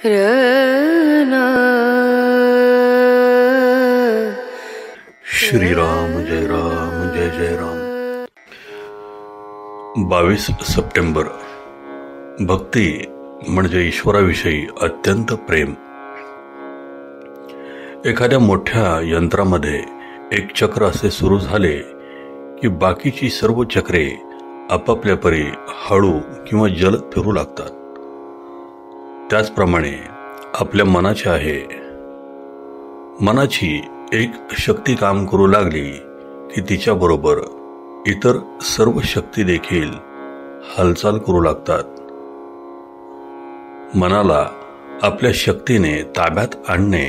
रना श्रीराम जय राम जय जय Ram. 22 September. भक्ती म्हणजे ईश्वराविषयी अत्यंत प्रेम. एखाद्या मोठ्या यंत्रामध्ये एक चक्र असे सुरू झाले की बाकीची सर्व चक्रे आपापल्या परी हळू किंवा जलद फिरू लागतात. त्याचप्रमाणे आपल्या मनाचे आहे. मनाची एक शक्ती काम करू लागली की तिच्याबरोबर इतर सर्व शक्ती देखील हालचाल करू लागतात. मनाला आपल्या शक्तीने ताब्यात आणणे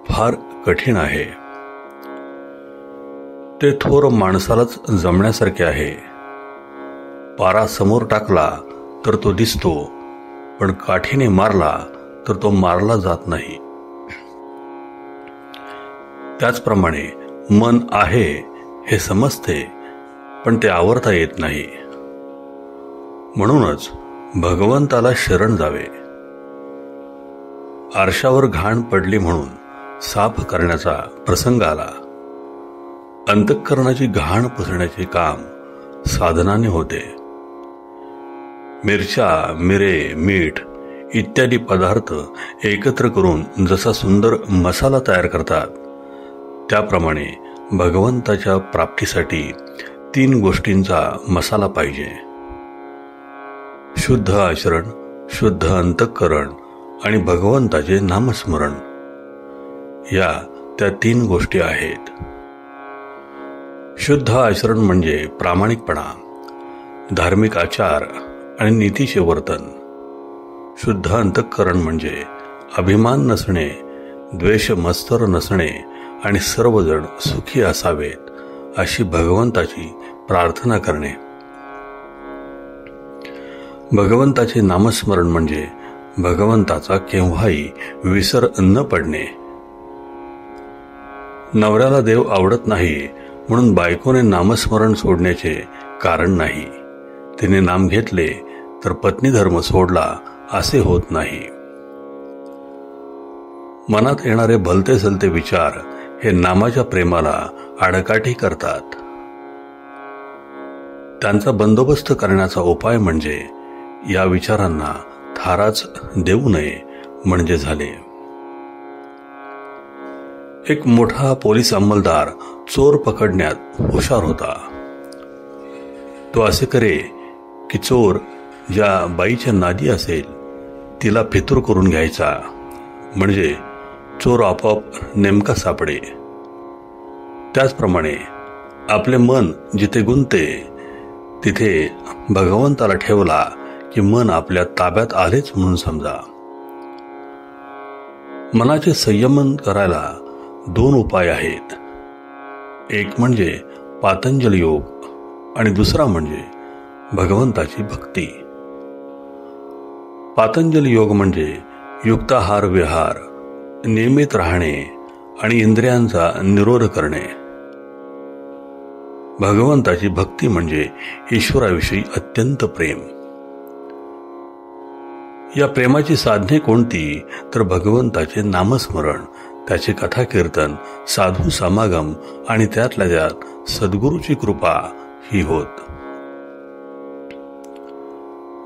फार कठीण आहे. ते थोर माणसालाच जमण्यासारखे आहे. पारा समोर टाकला तर तो दिसतो, पण काठीने मारला तर तो मारला जात नाही. त्याचप्रमाणे मन आहे हे समजते, पण ते आवरता येत नाही. म्हणूनच भगवंताला शरण जावे. आरशावर घाण पडली म्हणून साफ करण्याचा प्रसंग आला. अंतःकरणाची घाण पुसण्याचे काम साधनाने होते. मिरच्या, मिरे, मीठ इत्यादी पदार्थ एकत्र करून जसा सुंदर मसाला तयार करतात, त्याप्रमाणे भगवंताच्या प्राप्तीसाठी 3 गोष्टींचा मसाला पाहिजे. शुद्ध आचरण, शुद्ध अंतःकरण आणि भगवंताचे नामस्मरण. या त्या 3 गोष्टी आहेत. शुद्ध आचरण म्हणजे प्रामाणिकपणा, धार्मिक आचार आणि नीतीचे वर्तन. शुद्ध अंतःकरण म्हणजे अभिमान नसणे, द्वेष मत्सर नसणे आणि सर्वजण सुखी असावेत अशी भगवंताची प्रार्थना करणे. भगवंताचे नामस्मरण म्हणजे भगवंताचा केव्हाही विसर न पडणे. नवऱ्याला देव आवडत नाही म्हणून बायकोने नामस्मरण सोडण्याचे कारण नाही. तिने नाम घेतले तर पत्नी धर्म सोडला असे होत नाही. मनात येणारे भलते सलते विचार हे नामाच्या प्रेमाला आडकाठी करतात. त्यांचा बंदोबस्त करण्याचा उपाय म्हणजे या विचारांना थाराच देऊ नये म्हणजे झाले. एक मोठा पोलीस अंमलदार चोर पकडण्यात हुशार होता. तो असे करे की चोर ज्या बाईच्या नादी असेल तिला फितूर करून घ्यायचा, म्हणजे चोर आपोआप नेमका सापडे. त्याचप्रमाणे आपले मन जिथे गुंते तिथे भगवंताला ठेवला की मन आपल्या ताब्यात आलेच म्हणून समजा. मनाचे संयमन करायला 2 उपाय आहेत. एक म्हणजे पातंजल योग आणि दुसरा म्हणजे भगवंताची भक्ती. पातंजल योग म्हणजे युक्ताहार विहार, नियमित राहणे आणि इंद्रियांचा निरोध करणे. भगवंताची भक्ती म्हणजे ईश्वराविषयी अत्यंत प्रेम. या प्रेमाची साधने कोणती तर भगवंताचे नामस्मरण, त्याचे कथा कीर्तन, साधू समागम आणि त्यातल्या त्यात सद्गुरूची कृपा ही होत.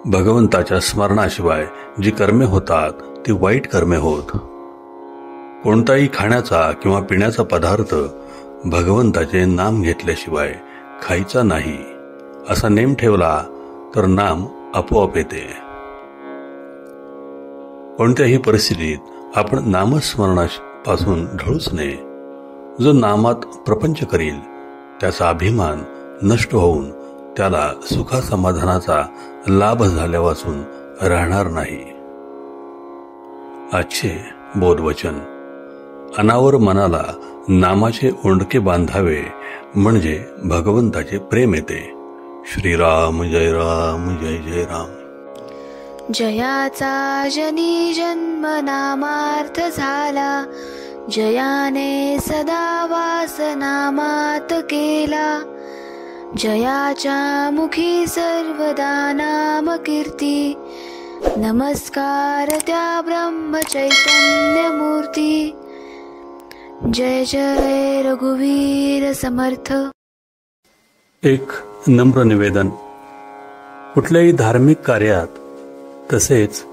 भगवंताच्या स्मरणाशिवाय जी कर्मे होतात ती वाईट कर्मे होत. कोणताही खाण्याचा किंवा पिण्याचा पदार्थ भगवंताचे नाम घेतल्याशिवाय खायचा नाही असा नेम ठेवला तर नाम आपोआप येते. कोणत्याही परिस्थितीत आपण नामस्मरणापासून ढळूच नये. जो नामात प्रपंच करील त्याचा अभिमान नष्ट होऊन त्याला सुखासमाधानाचा लाभ झाल्यावाचून राहणार नाही. आजचे बोधवचन. अनावर मनाला नामाचे ओंडके बांधावे म्हणजे भगवंताचे प्रेम येते. श्रीराम जय राम जय जय राम. जयाचा जनी जन्म नामार्थ झाला, जयाने सदा वास नामात केला. जयाच्या मुखी सर्वदा नाम कीर्ती, नमस्कार त्या ब्रह्मचैतन्यमूर्ती. जय जय रघुवीर समर्थ. एक नम्र निवेदन. कुठल्याही धार्मिक कार्यात तसेच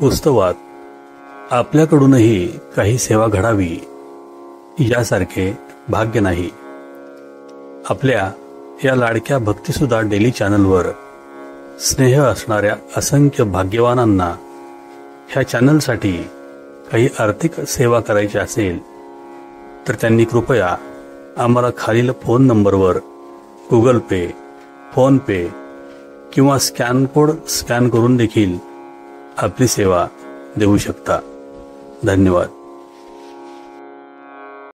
उत्सवात आपल्याकडूनही काही सेवा घडावी यासारखे भाग्य नाही. आपल्या या लाडक्या भक्तिसुधा डेली चॅनलवर स्नेह असणाऱ्या असंख्य भाग्यवानांना ह्या चॅनलसाठी काही आर्थिक सेवा करायची असेल तर त्यांनी कृपया आम्हाला खालील फोन नंबरवर गुगल पे, फोन पे किंवा स्कॅन कोड स्कॅन करून देखील आपली सेवा देऊ शकता. धन्यवाद.